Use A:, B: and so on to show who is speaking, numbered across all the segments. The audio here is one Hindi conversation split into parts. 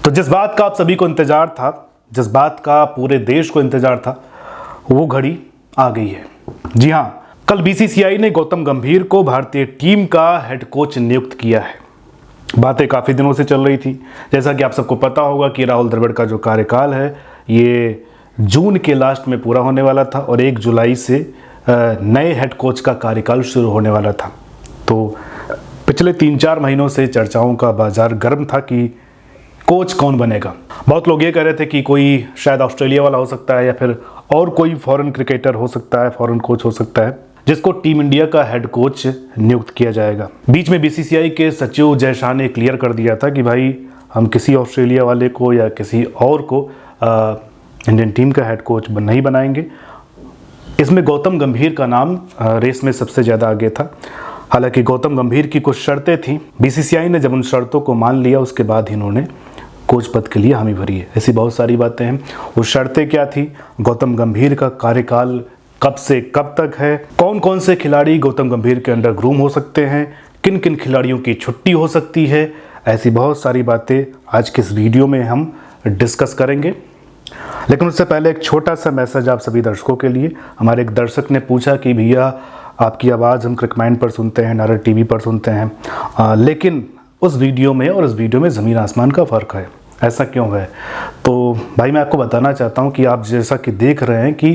A: तो जिस बात का आप सभी को इंतजार था, जिस बात का पूरे देश को इंतजार था, वो घड़ी आ गई है। जी हाँ, कल बीसीसीआई ने गौतम गंभीर को भारतीय टीम का हेड कोच नियुक्त किया है। बातें काफ़ी दिनों से चल रही थी। जैसा कि आप सबको पता होगा कि राहुल द्रविड़ का जो कार्यकाल है ये जून के लास्ट में पूरा होने वाला था और 1 जुलाई से नए हेड कोच का कार्यकाल शुरू होने वाला था। तो पिछले 3-4 महीनों से चर्चाओं का बाजार गर्म था कि कोच कौन बनेगा। बहुत लोग ये कह रहे थे कि कोई शायद ऑस्ट्रेलिया वाला हो सकता है या फिर और कोई फॉरेन क्रिकेटर हो सकता है, फॉरेन कोच हो सकता है जिसको टीम इंडिया का हेड कोच नियुक्त किया जाएगा। बीच में बीसीसीआई के सचिव जय शाह ने क्लियर कर दिया था कि भाई हम किसी ऑस्ट्रेलिया वाले को या किसी और को इंडियन टीम का हेड कोच नहीं बनाएंगे। इसमें गौतम गंभीर का नाम रेस में सबसे ज़्यादा आगे था। हालांकि गौतम गंभीर की कुछ शर्तें थी। बीसीसीआई ने जब उन शर्तों को मान लिया उसके बाद ही इन्होंने कोच पद के लिए हामी भरी है। ऐसी बहुत सारी बातें हैं। वो शर्तें क्या थी, गौतम गंभीर का कार्यकाल कब से कब तक है, कौन कौन से खिलाड़ी गौतम गंभीर के अंडर ग्रूम हो सकते हैं, किन किन खिलाड़ियों की छुट्टी हो सकती है, ऐसी बहुत सारी बातें आज के इस वीडियो में हम डिस्कस करेंगे। लेकिन उससे पहले एक छोटा सा मैसेज आप सभी दर्शकों के लिए। हमारे एक दर्शक ने पूछा कि भैया आपकी आवाज़ हम क्रिकमाइंड पर सुनते हैं, नारद टीवी पर सुनते हैं, लेकिन उस वीडियो में और इस वीडियो में ज़मीन आसमान का फ़र्क है, ऐसा क्यों है? तो भाई मैं आपको बताना चाहता हूँ कि आप जैसा कि देख रहे हैं कि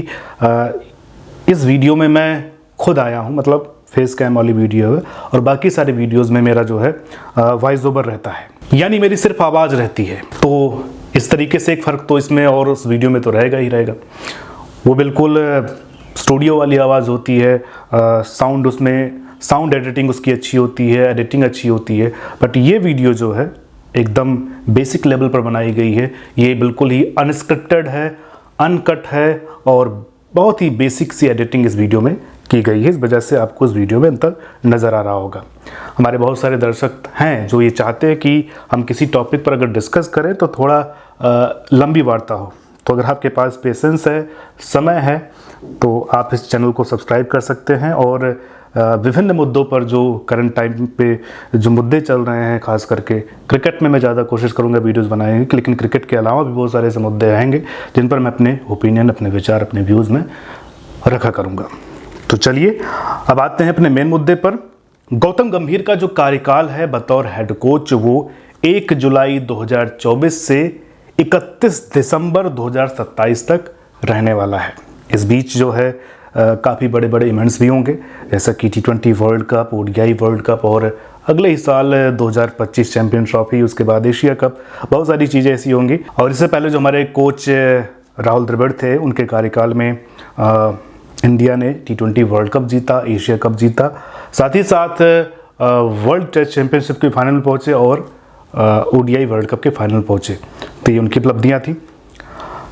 A: इस वीडियो में मैं खुद आया हूँ, मतलब फेस कैम वाली वीडियो है, और बाकी सारे वीडियोस में मेरा जो है वॉइस ओवर रहता है, यानी मेरी सिर्फ आवाज़ रहती है। तो इस तरीके से एक फ़र्क तो इसमें और उस वीडियो में तो रहेगा ही रहेगा। वो बिल्कुल स्टूडियो वाली आवाज़ होती है, साउंड उसमें साउंड एडिटिंग उसकी अच्छी होती है, एडिटिंग अच्छी होती है। बट ये वीडियो जो है एकदम बेसिक लेवल पर बनाई गई है। ये बिल्कुल ही अनस्क्रिप्टेड है, अनकट है और बहुत ही बेसिक सी एडिटिंग इस वीडियो में की गई है। इस वजह से आपको इस वीडियो में अंतर नज़र आ रहा होगा। हमारे बहुत सारे दर्शक हैं जो ये चाहते हैं कि हम किसी टॉपिक पर अगर डिस्कस करें तो थोड़ा लंबी वार्ता हो। तो अगर आपके पास पेशेंस है, समय है, तो आप इस चैनल को सब्सक्राइब कर सकते हैं और विभिन्न मुद्दों पर जो करंट टाइम पे जो मुद्दे चल रहे हैं, खास करके क्रिकेट में मैं ज़्यादा कोशिश करूँगा वीडियोस बनाने की, लेकिन क्रिकेट के अलावा भी बहुत सारे ऐसे मुद्दे आएंगे जिन पर मैं अपने ओपिनियन, अपने विचार, अपने व्यूज़ में रखा करूँगा। तो चलिए अब आते हैं अपने मेन मुद्दे पर। गौतम गंभीर का जो कार्यकाल है बतौर हेड कोच वो 1 जुलाई 2024 से 31 दिसंबर 2027 तक रहने वाला है। इस बीच जो है काफ़ी बड़े बड़े इवेंट्स भी होंगे, जैसा कि T20 world cup, ODI world cup और अगले ही साल 2025 चैंपियन ट्रॉफी, उसके बाद एशिया कप, बहुत सारी चीज़ें ऐसी होंगी। और इससे पहले जो हमारे कोच राहुल द्रविड़ थे, उनके कार्यकाल में इंडिया ने T20 वर्ल्ड कप जीता, एशिया कप जीता, साथ ही साथ वर्ल्ड टेस्ट चैंपियनशिप के फाइनल पहुँचे और ODI वर्ल्ड कप के फाइनल पहुँचे। तो ये उनकी उपलब्धियाँ थी।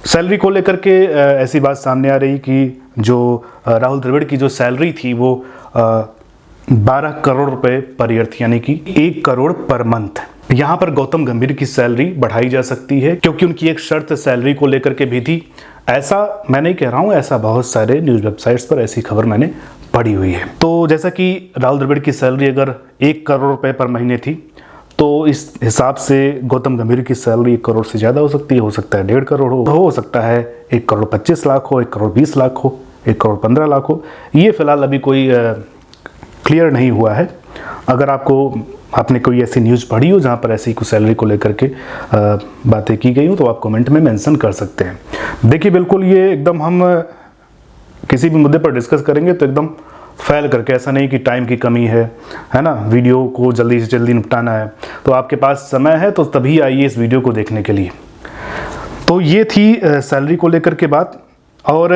A: सैलरी को लेकर के ऐसी बात सामने आ रही कि जो राहुल द्रविड़ की जो सैलरी थी वो 12 करोड़ रुपए पर ईयर थी, यानी कि 1 करोड़ पर मंथ। यहाँ पर गौतम गंभीर की सैलरी बढ़ाई जा सकती है क्योंकि उनकी एक शर्त सैलरी को लेकर के भी थी। ऐसा मैं नहीं कह रहा हूँ, ऐसा बहुत सारे न्यूज़ वेबसाइट्स पर ऐसी खबर मैंने पढ़ी हुई है। तो जैसा कि राहुल द्रविड़ की सैलरी अगर 1 करोड़ रुपए पर महीने थी तो इस हिसाब से गौतम गंभीर की सैलरी 1 करोड़ से ज़्यादा हो सकती है। हो सकता है 1.5 करोड़ हो सकता है 1 करोड़ 25 लाख हो, 1 करोड़ 20 लाख हो, 1 करोड़ 15 लाख हो। ये फिलहाल अभी कोई क्लियर नहीं हुआ है। अगर आपने कोई ऐसी न्यूज़ पढ़ी हो जहाँ पर ऐसी कुछ सैलरी को लेकर के बातें की गई हो तो आप कमेंट में मेंशन कर सकते हैं। देखिए बिल्कुल ये एकदम हम किसी भी मुद्दे पर डिस्कस करेंगे तो एकदम फैल करके, ऐसा नहीं कि टाइम की कमी है ना, वीडियो को जल्दी से जल्दी निपटाना है। तो आपके पास समय है तो तभी आइए इस वीडियो को देखने के लिए। तो ये थी सैलरी को लेकर के बात। और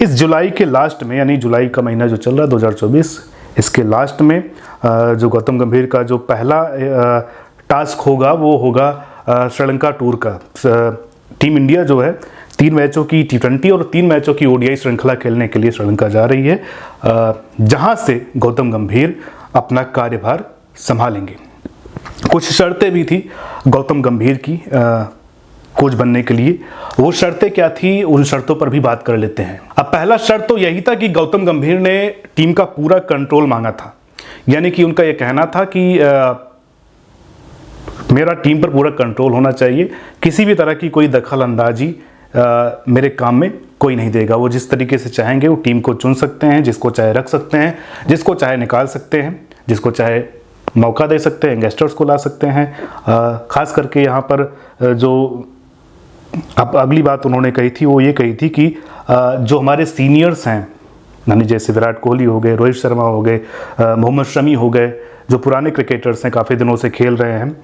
A: इस जुलाई के लास्ट में, यानी जुलाई का महीना जो चल रहा है 2024, इसके लास्ट में जो गौतम गंभीर का जो पहला टास्क होगा वो होगा श्रीलंका टूर का। टीम इंडिया जो है 3 मैचों की T20 और 3 मैचों की ODI श्रृंखला खेलने के लिए श्रीलंका जा रही है, जहां से गौतम गंभीर अपना कार्यभार संभालेंगे। कुछ शर्तें भी थी गौतम गंभीर की कोच बनने के लिए। वो शर्तें क्या थी, उन शर्तों पर भी बात कर लेते हैं। अब पहला शर्त तो यही था कि गौतम गंभीर ने टीम का पूरा कंट्रोल मांगा था, यानी कि उनका यह कहना था कि मेरा टीम पर पूरा कंट्रोल होना चाहिए, किसी भी तरह की कोई दखल अंदाजी मेरे काम में कोई नहीं देगा। वो जिस तरीके से चाहेंगे वो टीम को चुन सकते हैं, जिसको चाहे रख सकते हैं, जिसको चाहे निकाल सकते हैं, जिसको चाहे मौका दे सकते हैं, यंगस्टर्स को ला सकते हैं। ख़ास करके यहाँ पर जो अब अगली बात उन्होंने कही थी वो ये कही थी कि जो हमारे सीनियर्स हैं, यानी जैसे विराट कोहली हो गए, रोहित शर्मा हो गए, मोहम्मद शमी हो गए, जो पुराने क्रिकेटर्स हैं, काफ़ी दिनों से खेल रहे हैं,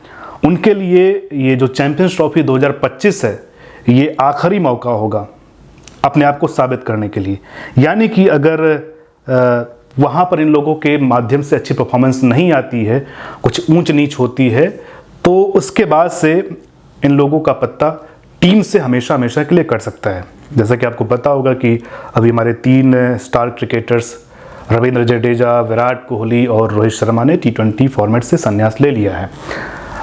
A: उनके लिए ये जो चैंपियंस ट्रॉफी 2025 है ये आखिरी मौका होगा अपने आप को साबित करने के लिए। यानी कि अगर वहाँ पर इन लोगों के माध्यम से अच्छी परफॉर्मेंस नहीं आती है, कुछ ऊंच नीच होती है, तो उसके बाद से इन लोगों का पत्ता टीम से हमेशा हमेशा के लिए कट सकता है। जैसा कि आपको पता होगा कि अभी हमारे 3 स्टार क्रिकेटर्स रविंद्र जडेजा, विराट कोहली और रोहित शर्मा ने T20 फॉर्मेट से संन्यास ले लिया है।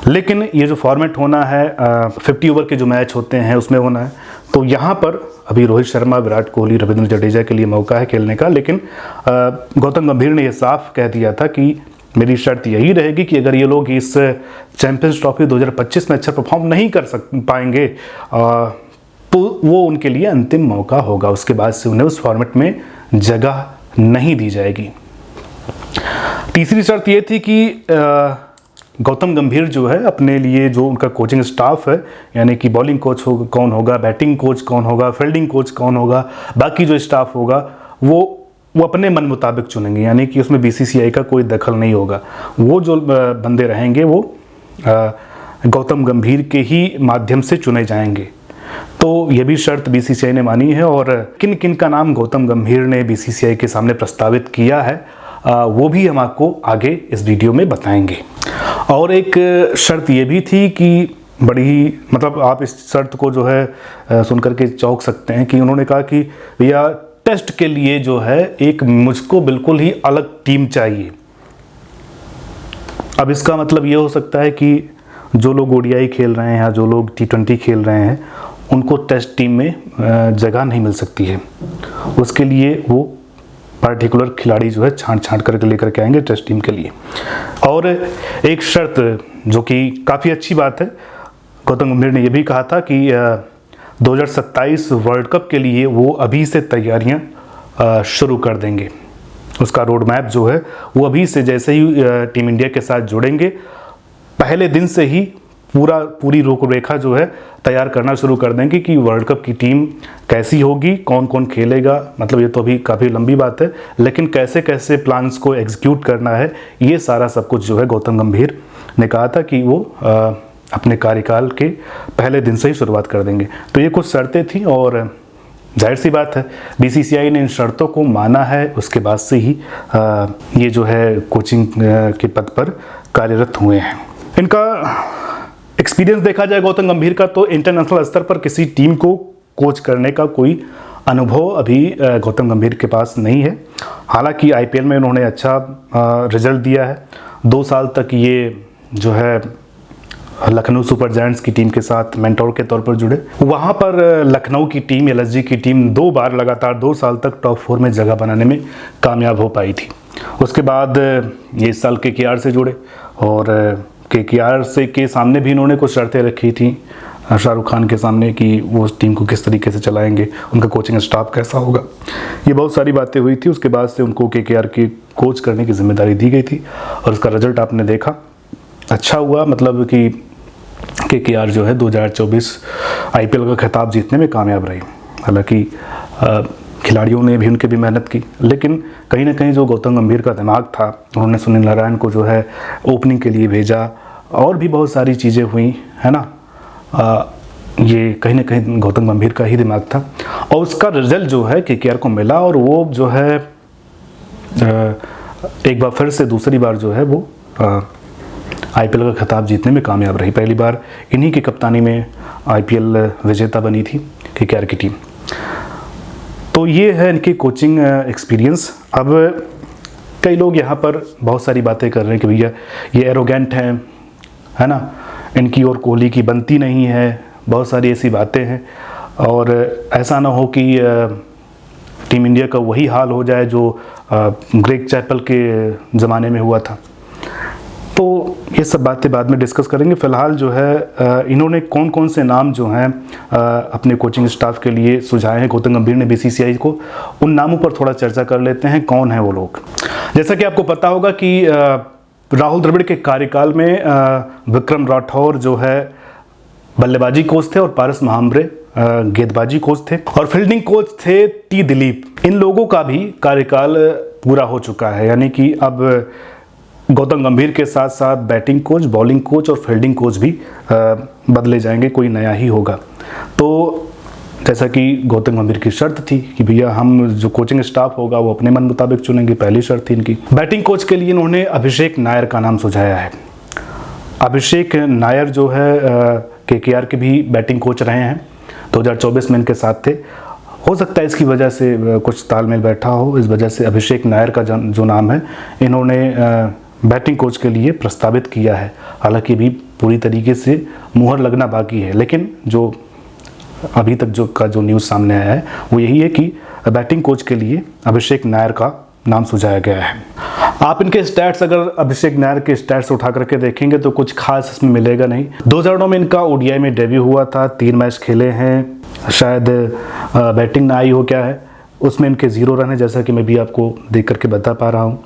A: लेकिन ये जो फॉर्मेट होना है 50 ओवर के जो मैच होते हैं उसमें होना है, तो यहाँ पर अभी रोहित शर्मा, विराट कोहली, रविंद्र जडेजा के लिए मौका है खेलने का। लेकिन गौतम गंभीर ने यह साफ कह दिया था कि मेरी शर्त यही रहेगी कि अगर ये लोग इस चैंपियंस ट्रॉफी 2025 में अच्छा परफॉर्म नहीं कर पाएंगे तो वो उनके लिए अंतिम मौका होगा, उसके बाद से उन्हें उस फॉर्मेट में जगह नहीं दी जाएगी। तीसरी शर्त ये थी कि गौतम गंभीर जो है अपने लिए जो उनका कोचिंग स्टाफ है, यानी कि बॉलिंग कोच कौन होगा, बैटिंग कोच कौन होगा, फील्डिंग कोच कौन होगा, बाकी जो स्टाफ होगा वो अपने मन मुताबिक चुनेंगे, यानी कि उसमें BCCI का कोई दखल नहीं होगा। वो जो बंदे रहेंगे वो गौतम गंभीर के ही माध्यम से चुने जाएंगे। तो ये भी शर्त BCCI ने मानी है, और किन किन का नाम गौतम गंभीर ने BCCI के सामने प्रस्तावित किया है वो भी हम आपको आगे इस वीडियो में बताएंगे। और एक शर्त ये भी थी कि बड़ी ही मतलब आप इस शर्त को जो है सुनकर के चौंक सकते हैं कि उन्होंने कहा कि भैया टेस्ट के लिए जो है एक मुझको बिल्कुल ही अलग टीम चाहिए। अब इसका मतलब ये हो सकता है कि जो लोग ODI खेल रहे हैं या जो लोग T20 खेल रहे हैं उनको टेस्ट टीम में जगह नहीं मिल सकती है, उसके लिए वो पार्टिकुलर खिलाड़ी जो है छांट करके लेकर के आएंगे टेस्ट टीम के लिए। और एक शर्त जो कि काफ़ी अच्छी बात है, गौतम गंभीर ने यह भी कहा था कि 2027 वर्ल्ड कप के लिए वो अभी से तैयारियां शुरू कर देंगे। उसका रोड मैप जो है वो अभी से, जैसे ही टीम इंडिया के साथ जुड़ेंगे पहले दिन से ही पूरी रूपरेखा जो है तैयार करना शुरू कर देंगे कि वर्ल्ड कप की टीम कैसी होगी, कौन कौन खेलेगा। मतलब ये तो अभी काफ़ी लंबी बात है, लेकिन कैसे कैसे प्लान्स को एग्जीक्यूट करना है ये सारा सब कुछ जो है गौतम गंभीर ने कहा था कि वो अपने कार्यकाल के पहले दिन से ही शुरुआत कर देंगे। तो ये कुछ शर्तें थी और जाहिर सी बात है BCCI ने इन शर्तों को माना है, उसके बाद से ही ये जो है कोचिंग के पद पर कार्यरत हुए हैं। इनका एक्सपीरियंस देखा जाए गौतम गंभीर का, तो इंटरनेशनल स्तर पर किसी टीम को कोच करने का कोई अनुभव अभी गौतम गंभीर के पास नहीं है। हालांकि IPL में उन्होंने अच्छा रिजल्ट दिया है। 2 साल तक ये जो है लखनऊ सुपर जायंट्स की टीम के साथ मेंटोर के तौर पर जुड़े। वहाँ पर लखनऊ की टीम, LSG की टीम 2 बार लगातार 2 साल तक टॉप 4 में जगह बनाने में कामयाब हो पाई थी। उसके बाद ये इस साल KKR से जुड़े और KKR से के सामने भी इन्होंने कुछ शर्तें रखी थी शाहरुख खान के सामने कि वो उस टीम को किस तरीके से चलाएंगे, उनका कोचिंग स्टाफ कैसा होगा, ये बहुत सारी बातें हुई थी। उसके बाद से उनको KKR की कोच करने की जिम्मेदारी दी गई थी और उसका रिजल्ट आपने देखा, अच्छा हुआ। मतलब कि KKR जो है 2024 IPL का खिताब जीतने में कामयाब रही। हालांकि खिलाड़ियों ने भी उनके भी मेहनत की, लेकिन कहीं ना कहीं जो गौतम गंभीर का दिमाग था, उन्होंने सुनील नारायण को जो है ओपनिंग के लिए भेजा और भी बहुत सारी चीज़ें हुई, है ना। ये कहीं ना कहीं गौतम गंभीर का ही दिमाग था और उसका रिजल्ट जो है KKR को मिला और वो जो है एक बार फिर से दूसरी बार जो है वो IPL का खिताब जीतने में कामयाब रही। पहली बार इन्हीं की कप्तानी में IPL विजेता बनी थी KKR की टीम। तो ये है इनकी कोचिंग एक्सपीरियंस। अब कई लोग यहाँ पर बहुत सारी बातें कर रहे हैं कि भैया ये एरोगेंट हैं, है ना, इनकी और कोहली की बनती नहीं है, बहुत सारी ऐसी बातें हैं और ऐसा ना हो कि टीम इंडिया का वही हाल हो जाए जो ग्रेग चैपल के ज़माने में हुआ था। तो ये सब बातें बाद में डिस्कस करेंगे। फिलहाल जो है इन्होंने कौन कौन से नाम जो हैं अपने कोचिंग स्टाफ के लिए सुझाए हैं गौतम गंभीर ने बीसीसीआई को, उन नामों पर थोड़ा चर्चा कर लेते हैं। कौन है वो लोग? जैसा कि आपको पता होगा कि राहुल द्रविड़ के कार्यकाल में विक्रम राठौर जो है बल्लेबाजी कोच थे और पारस महाम्बरे गेंदबाजी कोच थे और फील्डिंग कोच थे टी दिलीप। इन लोगों का भी कार्यकाल पूरा हो चुका है, यानी कि अब गौतम गंभीर के साथ साथ बैटिंग कोच, बॉलिंग कोच और फील्डिंग कोच भी बदले जाएंगे, कोई नया ही होगा। तो जैसा कि गौतम गंभीर की शर्त थी कि भैया हम जो कोचिंग स्टाफ होगा वो अपने मन मुताबिक चुनेंगे, पहली शर्त थी इनकी। बैटिंग कोच के लिए इन्होंने अभिषेक नायर का नाम सुझाया है। अभिषेक नायर जो है केकेआर के भी बैटिंग कोच रहे हैं, 2024 में इनके साथ थे। हो सकता है इसकी वजह से कुछ तालमेल बैठा हो, इस वजह से अभिषेक नायर का जो नाम है इन्होंने बैटिंग कोच के लिए प्रस्तावित किया है। हालांकि भी पूरी तरीके से मुहर लगना बाकी है, लेकिन जो अभी तक जो न्यूज़ सामने आया है वो यही है कि बैटिंग कोच के लिए अभिषेक नायर का नाम सुझाया गया है। आप इनके स्टैट्स अगर अभिषेक नायर के स्टैट्स उठा करके देखेंगे तो कुछ खास इसमें मिलेगा नहीं। 2009 में इनका ओडीआई में डेब्यू हुआ था, 3 मैच खेले हैं, शायद बैटिंग ना आई हो क्या है, उसमें इनके 0 रन है, जैसा कि मैं भी आपको देख करके बता पा रहा हूँ।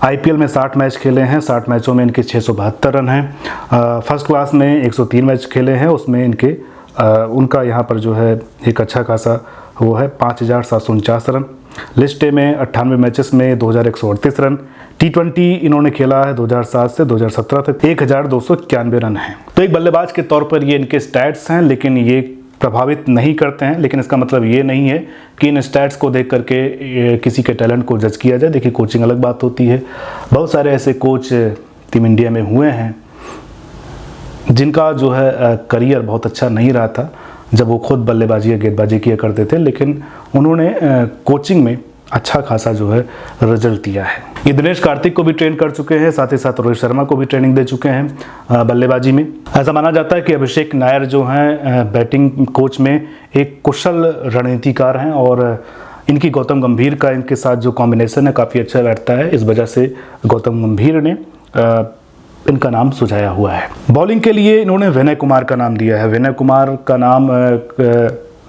A: आईपीएल में 60 मैच खेले हैं, 60 मैचों में इनके 672 रन हैं। फर्स्ट क्लास में 103 मैच खेले हैं, उसमें इनके उनका यहाँ पर जो है एक अच्छा खासा वो है 5749 रन। लिस्ट ए में 98 मैचेस में 2138 रन। T20 इन्होंने खेला है 2007 से 2017 तक, 1291 रन हैं। तो एक बल्लेबाज के तौर पर ये इनके स्टैट्स हैं, लेकिन ये प्रभावित नहीं करते हैं। लेकिन इसका मतलब ये नहीं है कि इन स्टैट्स को देख करके किसी के टैलेंट को जज किया जाए। देखिए, कोचिंग अलग बात होती है। बहुत सारे ऐसे कोच टीम इंडिया में हुए हैं जिनका जो है करियर बहुत अच्छा नहीं रहा था जब वो खुद बल्लेबाजी या गेंदबाजी किया करते थे, लेकिन उन्होंने कोचिंग में अच्छा खासा जो है रिजल्ट दिया है। ये दिनेश कार्तिक को भी ट्रेन कर चुके हैं, साथ ही साथ रोहित शर्मा को भी ट्रेनिंग दे चुके हैं बल्लेबाजी में। ऐसा माना जाता है कि अभिषेक नायर जो हैं बैटिंग कोच में एक कुशल रणनीतिकार हैं और इनकी गौतम गंभीर का इनके साथ जो कॉम्बिनेशन है काफ़ी अच्छा बैठता है। इस वजह से गौतम गंभीर ने इनका नाम सुझाया हुआ है। बॉलिंग के लिए इन्होंने विनय कुमार का नाम दिया है। विनय कुमार का नाम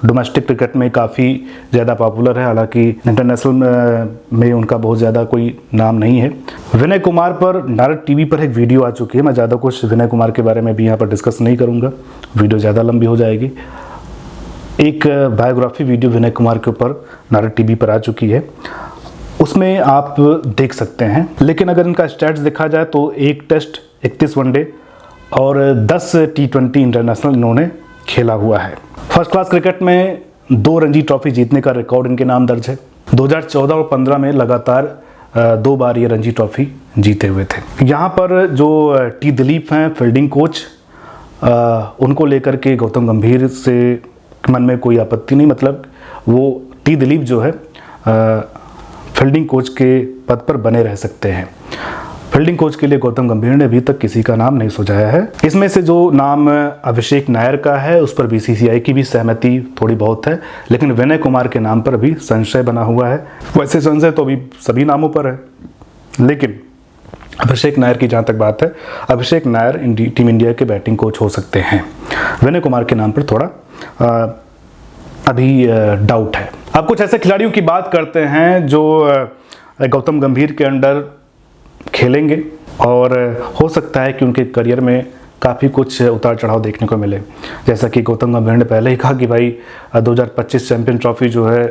A: डोमेस्टिक क्रिकेट में काफ़ी ज़्यादा पॉपुलर है, हालांकि इंटरनेशनल में उनका बहुत ज़्यादा कोई नाम नहीं है। विनय कुमार पर नारद टीवी पर एक वीडियो आ चुकी है। मैं ज़्यादा कुछ विनय कुमार के बारे में भी यहाँ पर डिस्कस नहीं करूँगा, वीडियो ज़्यादा लंबी हो जाएगी। एक बायोग्राफी वीडियो विनय कुमार के ऊपर नारद टीवी पर आ चुकी है, उसमें आप देख सकते हैं। लेकिन अगर इनका स्टैट्स देखा जाए तो 1 टेस्ट, 31 वनडे और 10 T20 इंटरनेशनल इन्होंने खेला हुआ है। फर्स्ट क्लास क्रिकेट में 2 रणजी ट्रॉफी जीतने का रिकॉर्ड इनके नाम दर्ज है। 2014 और 15 में लगातार 2 बार ये रणजी ट्रॉफी जीते हुए थे। यहाँ पर जो टी दिलीप हैं फील्डिंग कोच, उनको लेकर के गौतम गंभीर से मन में कोई आपत्ति नहीं, मतलब वो टी दिलीप जो है फील्डिंग कोच के पद पर बने रह सकते हैं। फील्डिंग कोच के लिए गौतम गंभीर ने अभी तक किसी का नाम नहीं सुझाया है। इसमें से जो नाम अभिषेक नायर का है उस पर बीसीसीआई की भी सहमति थोड़ी बहुत है, लेकिन विनय कुमार के नाम पर अभी संशय बना हुआ है। वैसे संशय तो अभी सभी नामों पर है, लेकिन अभिषेक नायर की जहाँ तक बात है, अभिषेक नायर टीम इंडिया के बैटिंग कोच हो सकते हैं। विनय कुमार के नाम पर थोड़ा अभी डाउट है। अब कुछ ऐसे खिलाड़ियों की बात करते हैं जो गौतम गंभीर के अंडर खेलेंगे और हो सकता है कि उनके करियर में काफ़ी कुछ उतार चढ़ाव देखने को मिले। जैसा कि गौतम गंभीर ने पहले ही कहा कि भाई 2025 चैंपियन ट्रॉफी जो है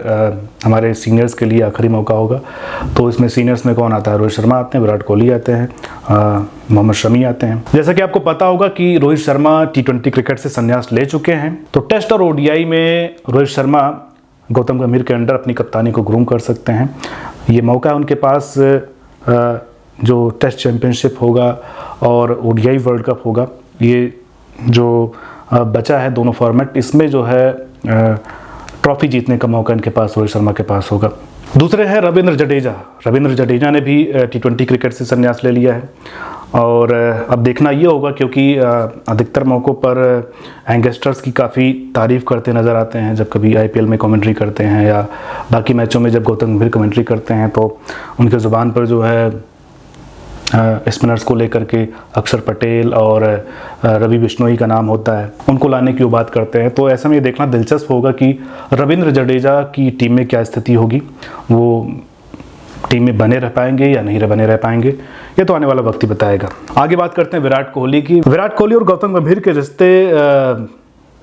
A: हमारे सीनियर्स के लिए आखिरी मौका होगा। तो इसमें सीनियर्स में कौन आता है? रोहित शर्मा आते हैं, विराट कोहली आते हैं, मोहम्मद शमी आते हैं। जैसा कि आपको पता होगा कि रोहित शर्मा T20 क्रिकेट से संन्यास ले चुके हैं, तो टेस्ट और ओडीआई में रोहित शर्मा गौतम गंभीर के अंडर अपनी कप्तानी को ग्रूम कर सकते हैं। ये मौका है उनके पास। जो टेस्ट चैंपियनशिप होगा और ओडीआई वर्ल्ड कप होगा, ये जो बचा है दोनों फॉर्मेट, इसमें जो है ट्रॉफी जीतने का मौका इनके पास रोहित शर्मा के पास होगा। दूसरे हैं रविंद्र जडेजा। रविंद्र जडेजा ने भी T20 क्रिकेट से संन्यास ले लिया है और अब देखना ये होगा, क्योंकि अधिकतर मौक़ों पर यंगस्टर्स की काफ़ी तारीफ़ करते नज़र आते हैं जब कभी आईपीएल में कमेंट्री करते हैं या बाकी मैचों में जब गौतम गंभीर कमेंट्री करते हैं, तो उनके ज़ुबान पर जो है स्पिनर्स को लेकर के अक्षर पटेल और रवि बिश्नोई का नाम होता है, उनको लाने की वो बात करते हैं। तो ऐसे में ये देखना दिलचस्प होगा कि रविंद्र जडेजा की टीम में क्या स्थिति होगी, वो टीम में बने रह पाएंगे या नहीं बने रह पाएंगे, ये तो आने वाला वक्त ही बताएगा। आगे बात करते हैं विराट कोहली की। विराट कोहली और गौतम गंभीर के रिश्ते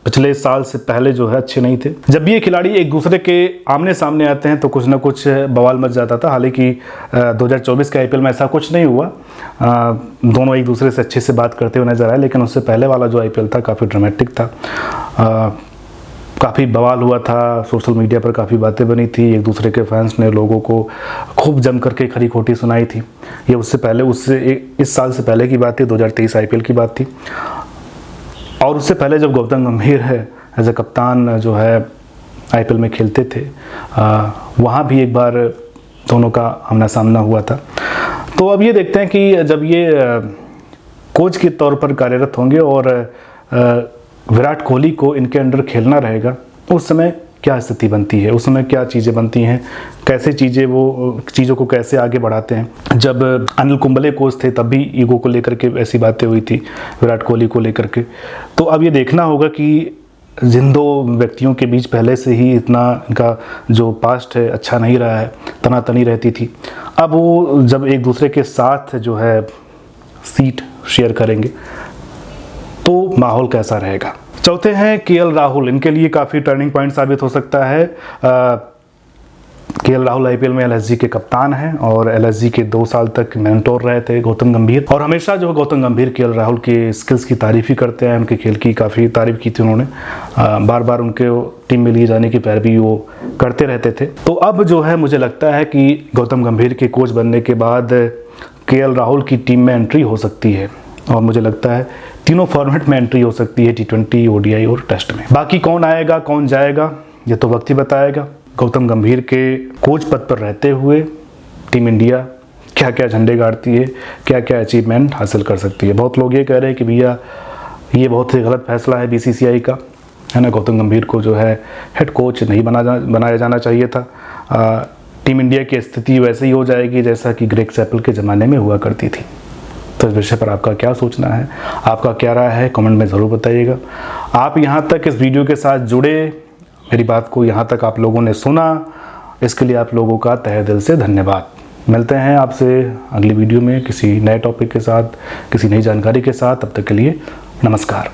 A: पिछले साल से पहले जो है अच्छे नहीं थे। जब भी ये खिलाड़ी एक दूसरे के आमने सामने आते हैं तो कुछ ना कुछ बवाल मच जाता था। हालांकि 2024 के आईपीएल में ऐसा कुछ नहीं हुआ, दोनों एक दूसरे से अच्छे से बात करते हुए नजर आए, लेकिन उससे पहले वाला जो आईपीएल था काफ़ी ड्रामेटिक था, काफ़ी बवाल हुआ था, सोशल मीडिया पर काफ़ी बातें बनी थी, एक दूसरे के फैंस ने लोगों को खूब जम करके खरी खोटी सुनाई थी। ये उससे पहले इस साल से पहले की बात थी, 2023 आईपीएल की बात थी। और उससे पहले जब गौतम गंभीर है एज ए कप्तान जो है आईपीएल में खेलते थे, वहाँ भी एक बार दोनों का आमना सामना हुआ था। तो अब ये देखते हैं कि जब ये कोच के तौर पर कार्यरत होंगे और विराट कोहली को इनके अंडर खेलना रहेगा, उस समय क्या स्थिति बनती है, उस समय क्या चीज़ें बनती हैं, कैसे चीज़ों को कैसे आगे बढ़ाते हैं। जब अनिल कुंबले कोच थे तब भी ईगो को लेकर के ऐसी बातें हुई थी विराट कोहली को लेकर के। तो अब ये देखना होगा कि जिन दो व्यक्तियों के बीच पहले से ही इतना इनका जो पास्ट है अच्छा नहीं रहा है, तनातनी रहती थी, अब वो जब एक दूसरे के साथ जो है सीट शेयर करेंगे तो माहौल कैसा रहेगा। चौथे हैं केएल राहुल। इनके लिए काफ़ी टर्निंग पॉइंट साबित हो सकता है। केएल राहुल आईपीएल में एलएसजी के कप्तान हैं और एलएसजी के 2 साल तक मेंटोर रहे थे गौतम गंभीर, और हमेशा जो गौतम गंभीर केएल राहुल के स्किल्स की तारीफ ही करते हैं, उनके खेल की काफ़ी तारीफ की थी उन्होंने, बार बार उनके टीम में लिए जाने की पैरवी वो करते रहते थे। तो अब जो है मुझे लगता है कि गौतम गंभीर के कोच बनने के बाद केएल राहुल की टीम में एंट्री हो सकती है, और मुझे लगता है तीनों फॉर्मेट में एंट्री हो सकती है, T20, ODI और टेस्ट में। बाकी कौन आएगा कौन जाएगा ये तो वक्त ही बताएगा। गौतम गंभीर के कोच पद पर रहते हुए टीम इंडिया क्या क्या झंडे गाड़ती है, क्या क्या अचीवमेंट हासिल कर सकती है। बहुत लोग ये कह रहे हैं कि भैया ये बहुत ही गलत फैसला है BCCI का, है ना, गौतम गंभीर को जो है हेड कोच नहीं बनाया जाना चाहिए था। टीम इंडिया की स्थिति वैसे ही हो जाएगी जैसा कि ग्रेग चैपल के ज़माने में हुआ करती थी। तो इस विषय पर आपका क्या सोचना है, आपका क्या राय है, कमेंट में ज़रूर बताइएगा। आप यहाँ तक इस वीडियो के साथ जुड़े, मेरी बात को यहाँ तक आप लोगों ने सुना, इसके लिए आप लोगों का तहे दिल से धन्यवाद। मिलते हैं आपसे अगली वीडियो में किसी नए टॉपिक के साथ, किसी नई जानकारी के साथ। तब तक के लिए नमस्कार।